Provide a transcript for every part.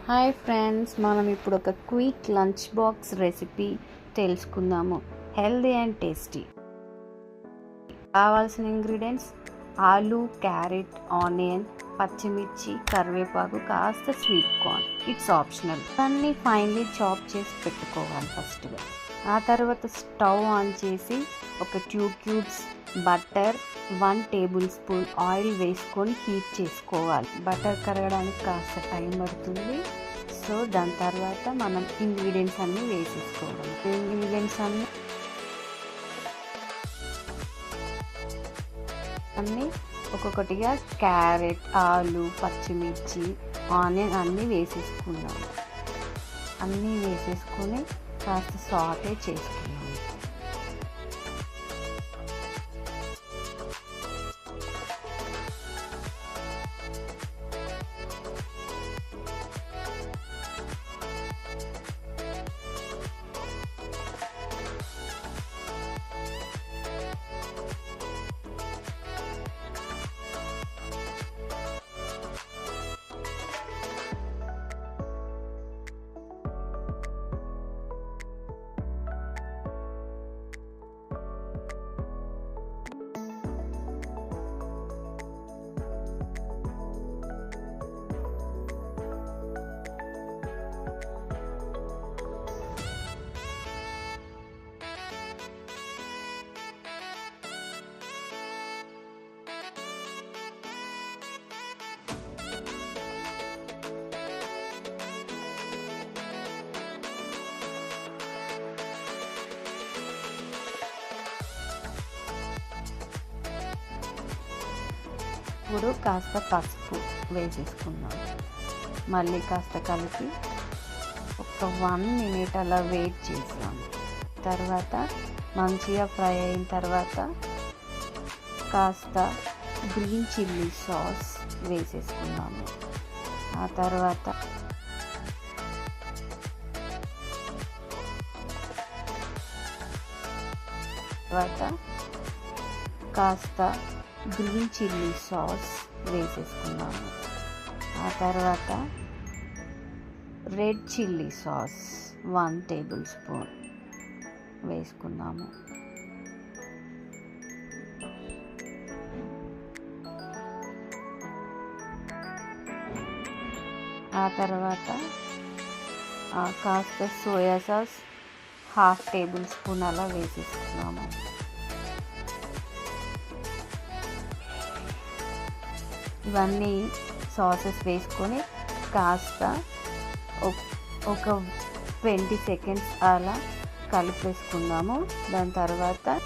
Hi friends, మనం ఇప్పుడు ఒక క్విక్ లంచ్ బాక్స్ రెసిపీ తెలుసుకుందాము. Healthy and tasty. కావాల్సిన ఇంగ్రీడియంట్స్: ఆలు, క్యారెట్, ఆనియన్, పచ్చిమిర్చి, కరివేపాకు, కాస్త స్వీట్ కార్న్. It's optional. అన్నీ ఫైన్లీ చాప్ చేసి పెట్టుకోవాలి ఫస్ట్గా. ఆ తర్వాత స్టవ్ ఆన్ చేసి ఒక 2 cubes butter, 1 table spoon oil వేసుకొని హీట్ చేసుకోవాలి. బటర్ కరగడానికి కాస్త టైం పడుతుంది. సో దాని తర్వాత మనం ఇంగ్రీడియంట్స్ అన్నీ వేసేసుకోవాలి. ఇంగ్రీడియంట్స్ అన్నీ ఒక్కొక్కటిగా క్యారెట్, ఆలు, పచ్చిమిర్చి, ఆనియన్ అన్నీ వేసేసుకున్నాము. అన్నీ వేసేసుకొని కాస్త సాటే చేసుకున్నాము. ఇప్పుడు కాస్త పసుపు వేసేసుకుందాం. మళ్ళీ కాస్త కలిపి ఒక 1 మినిట్ అలా వెయిట్ చేసాం. తర్వాత మంచిగా ఫ్రై అయిన తర్వాత కాస్త గ్రీన్ చిల్లీ సాస్ వేసేసుకున్నాము. ఆ తర్వాత కాస్త గ్రీన్ చిల్లీ సాస్ వేసేసుకున్నాము. ఆ తర్వాత red chilli sauce 1 table spoon వేసుకున్నాము. ఆ తర్వాత కాస్త సోయా సాస్ 1/2 టేబుల్ స్పూన్ అలా వేసేసుకున్నాము. ఇవన్నీ సాసెస్ వేసుకొని కాస్త ఒక 20 సెకండ్స్ అలా కలిపేసుకుందాము. దాని తర్వాత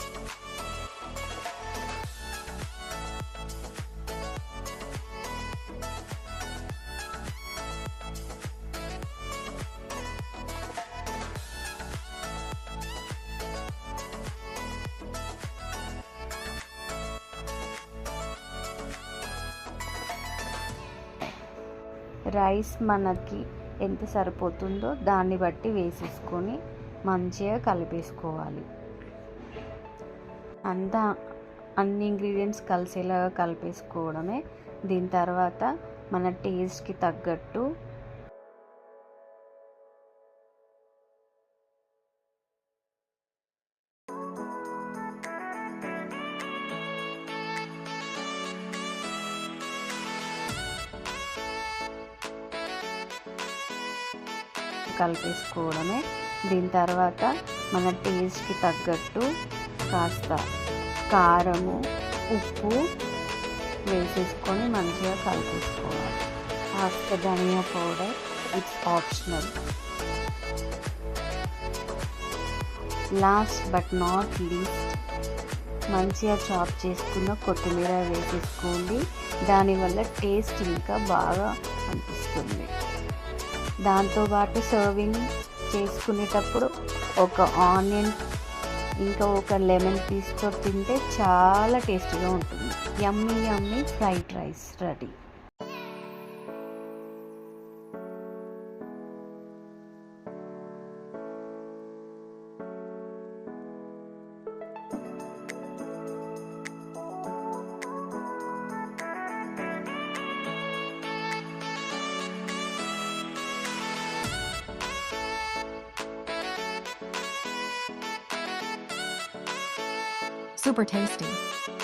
రైస్ మనకి ఎంత సరిపోతుందో దాన్ని బట్టి వేసేసుకొని మంచిగా కలిపేసుకోవాలి. అన్ని ఇంగ్రీడియంట్స్ కలిసేలాగా కలిపేసుకోవడమే. దీని తర్వాత మన టేస్ట్కి తగ్గట్టు కలిపేసుకోవడమే. దీని తర్వాత మన టేస్ట్కి తగ్గట్టు కాస్త కారము, ఉప్పు వేసేసుకొని మంచిగా కలిపేసుకోవాలి. కాస్త ధనియా powder, it's optional. Last but not least మంచిగా చాప్ చేసుకున్న కొత్తిమీర వేసేసుకోండి. దానివల్ల టేస్ట్ ఇంకా బాగా అనిపిస్తుంది. దాంతోపాటు సర్వింగ్ చేసుకునేటప్పుడు ఒక ఆనియన్ ఇంకా ఒక లెమన్ పీస్తో తింటే చాలా టేస్టీగా ఉంటుంది. Yummy yummy fried rice ready. super tasty.